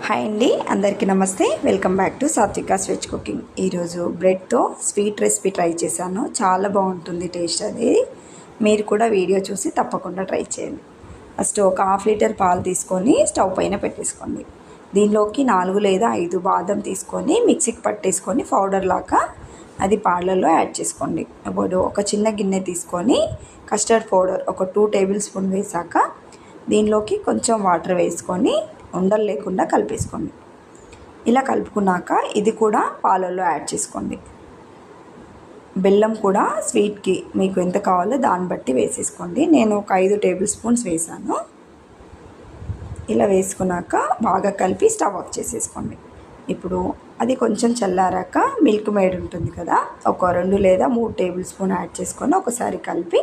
Hi అండి, అందరికీ నమస్తే. Welcome back to Satvika's veg cooking. ఈరోజు బ్రెడ్తో స్వీట్ రెసిపీ ట్రై చేశాను. చాలా బాగుంటుంది టేస్ట్. అది మీరు కూడా వీడియో చూసి తప్పకుండా ట్రై చేయండి. ఫస్ట్ ఒక హాఫ్ లీటర్ పాలు తీసుకొని స్టవ్ పైన పెట్టేసుకోండి. దీనిలోకి 4 లేదా 5 బాదం తీసుకొని మిక్సీకి పట్టేసుకొని పౌడర్ లాగా అది పాలలో యాడ్ చేసుకోండి. ఇప్పుడు ఒక చిన్న గిన్నె తీసుకొని కస్టర్డ్ పౌడర్ ఒక 2 టేబుల్ స్పూన్ వేసాక దీనిలోకి కొంచెం వాటర్ వేసుకొని ఉండలు లేకుండా కలిపేసుకోండి. ఇలా కలుపుకున్నాక ఇది కూడా పాలల్లో యాడ్ చేసుకోండి. బెల్లం కూడా స్వీట్కి మీకు ఎంత కావాలో దాన్ని బట్టి వేసేసుకోండి. నేను ఒక 5 టేబుల్ స్పూన్స్ వేసాను. ఇలా వేసుకున్నాక బాగా కలిపి స్టవ్ ఆఫ్ చేసేసుకోండి. ఇప్పుడు అది కొంచెం చల్లారాక మిల్క్ మేడ్ ఉంటుంది కదా, ఒక 2 లేదా 3 టేబుల్ స్పూన్ యాడ్ చేసుకొని ఒకసారి కలిపి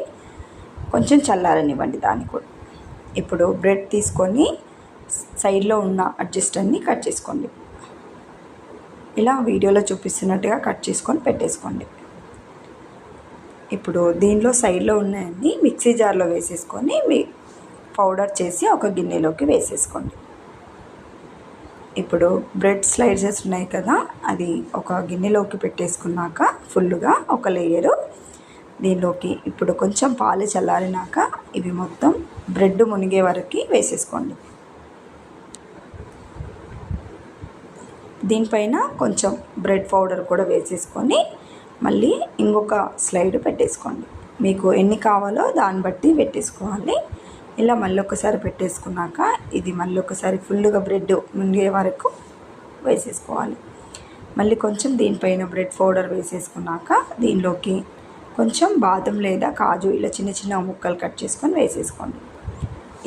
కొంచెం చల్లారనివ్వండి దాన్ని కూడా. ఇప్పుడు బ్రెడ్ తీసుకొని సైడ్లో ఉన్న అడ్జస్టర్ని కట్ చేసుకోండి. ఇలా వీడియోలో చూపిస్తున్నట్టుగా కట్ చేసుకొని పెట్టేసుకోండి. ఇప్పుడు దీనిలో సైడ్లో ఉన్నాయన్నీ మిక్సీ జార్లో వేసేసుకొని పౌడర్ చేసి ఒక గిన్నెలోకి వేసేసుకోండి. ఇప్పుడు బ్రెడ్ స్లైసెస్ ఉన్నాయి కదా, అది ఒక గిన్నెలోకి పెట్టేసుకున్నాక ఫుల్గా ఒక లేయరు దీనిలోకి ఇప్పుడు కొంచెం పాలు చల్లారినాక ఇవి మొత్తం బ్రెడ్ మునిగే వరకు వేసేసుకోండి. దీనిపైన కొంచెం బ్రెడ్ పౌడర్ కూడా వేసేసుకొని మళ్ళీ ఇంకొక స్లైడ్ పెట్టేసుకోండి. మీకు ఎన్ని కావాలో దాన్ని బట్టి పెట్టేసుకోవాలి. ఇలా మళ్ళీ ఒకసారి పెట్టేసుకున్నాక ఇది మళ్ళీ ఒకసారి ఫుల్గా బ్రెడ్ మునిగే వరకు వేసేసుకోవాలి. మళ్ళీ కొంచెం దీనిపైన బ్రెడ్ పౌడర్ వేసేసుకున్నాక దీనిలోకి కొంచెం బాదం లేదా కాజు ఇలా చిన్న చిన్న ముక్కలు కట్ చేసుకొని వేసేసుకోండి.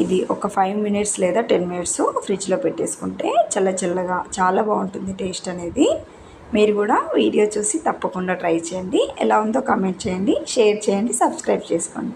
ఇది ఒక 5 మినిట్స్ లేదా 10 మినిట్స్ ఫ్రిడ్జ్లో పెట్టేసుకుంటే చల్లగా చాలా బాగుంటుంది టేస్ట్ అనేది. మీరు కూడా వీడియో చూసి తప్పకుండా ట్రై చేయండి. ఎలా ఉందో కామెంట్ చేయండి, షేర్ చేయండి, సబ్స్క్రైబ్ చేసుకోండి.